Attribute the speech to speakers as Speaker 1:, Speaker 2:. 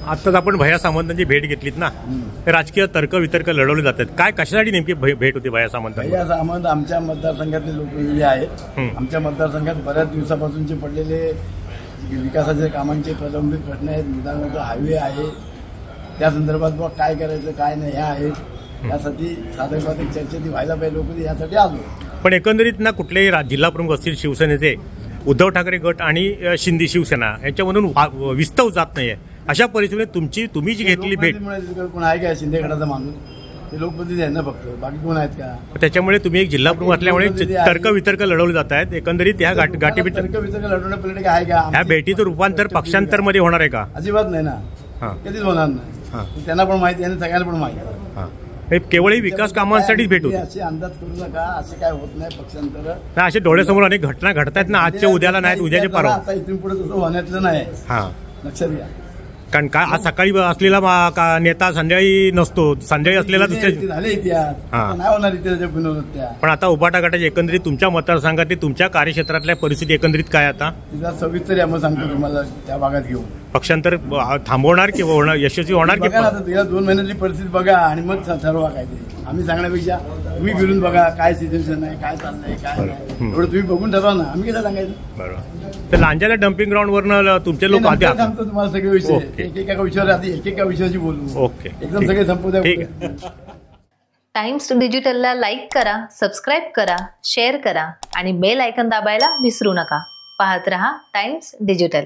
Speaker 1: आत्ताच आपण भैया सामंतांची भेट घेतलीत ना, ते राजकीय तर्क वितर्क लढवले जातात. काय कशासाठी नेमकी भेट होती भैया सामंत?
Speaker 2: भैया सामंत आमच्या मतदारसंघातले लोकप्रिय आहेत. आमच्या मतदारसंघात बऱ्याच दिवसापासूनचे पडलेले विकासाच्या कामांचे प्रलंबित प्रश्न आहेत. निदानाचा हायवे आहे, त्या संदर्भात बघ काय करायचं काय नाही ह्या आहेत. यासाठी साधक चर्चा ती व्हायला पाहिजे, लोक यासाठी आलो.
Speaker 1: पण एकंदरीत ना कुठलेही जिल्हा प्रमुख असतील शिवसेनेचे, उद्धव ठाकरे गट आणि शिंदे शिवसेना यांच्यामधून विस्तव जात नाहीये. अशा परिस्थितीत तुम्ही जी घेतलेली भेट,
Speaker 2: कोण आहे का शिंदे गटाचा माणूस? ते लोकप्रतिनिधी आहेत ना फक्त, बाकी कोण आहेत का?
Speaker 1: त्याच्यामुळे तुम्ही एक जिल्हा प्रमुख असल्यामुळे तर्क वितर्क लढवले जात आहेत. एकंदरीत या गाठी
Speaker 2: तर्क वितर्क लढवण्यापर्यंत काय आहे का?
Speaker 1: ह्या भेटीचं रूपांतर पक्षांतर मध्ये होणार आहे का?
Speaker 2: अजिबात नाही ना, कधीच होणार नाही. त्यांना पण माहिती आणि सगळ्यांना पण माहिती.
Speaker 1: केवळ विकास कामांसाठीच भेट होती.
Speaker 2: असे अंदाज करू नका, असे काय होत नाही पक्षांतर.
Speaker 1: असे डोळ्यासमोर अनेक घटना घडतायत ना, आजच्या उद्याला नाहीत, उद्याचे परवा.
Speaker 2: आता इथून पुढे तसं होण्यातलं नाही, लक्षात घ्या.
Speaker 1: कारण काय आज सकाळी असलेला नेता संध्याकाळी नसतो, संध्याकाळी असलेला दुसऱ्या
Speaker 2: झाले इतिहास नाही होणार इतिहासाच्या पुनरावृत्त्या.
Speaker 1: पण आता उभाटा गटाची एकंदरीत तुमच्या मतदारसंघातली तुमच्या कार्यक्षेत्रातल्या परिस्थिती एकंदरीत काय आता?
Speaker 2: तिचा सविस्तर मग सांगतो तुम्हाला त्या भागात घेऊन.
Speaker 1: पक्षांतर थांबवणार किंवा होणार, यशस्वी होणार की?
Speaker 2: आता तुला 2 महिन्यातली परिस्थिती बघा आणि मग ठरवा काय ते. आम्ही सांगण्यापेक्षा तुम्ही फिरून बघा काय सिच्युएशन आहे, काय चाललंय काय नाही, एवढं तुम्ही बघून ठरवा ना. आम्ही कसं सांगायचं?
Speaker 1: बरोबर. तर लांजाला डम्पिंग ग्राउंड वरनं तुमचे लोक आधी
Speaker 2: सांगतो तुम्हाला सगळे विषय, एकेका विषयावर आधी एकेका विषयाची बोलू.
Speaker 1: ओके,
Speaker 2: एकदम सगळे संपू द्या.
Speaker 3: टाइम्स डिजिटलला लाईक करा, सबस्क्राईब करा, शेअर करा आणि बेल आयकॉन दाबायला विसरू नका. पाहत रहा टाइम्स डिजिटल.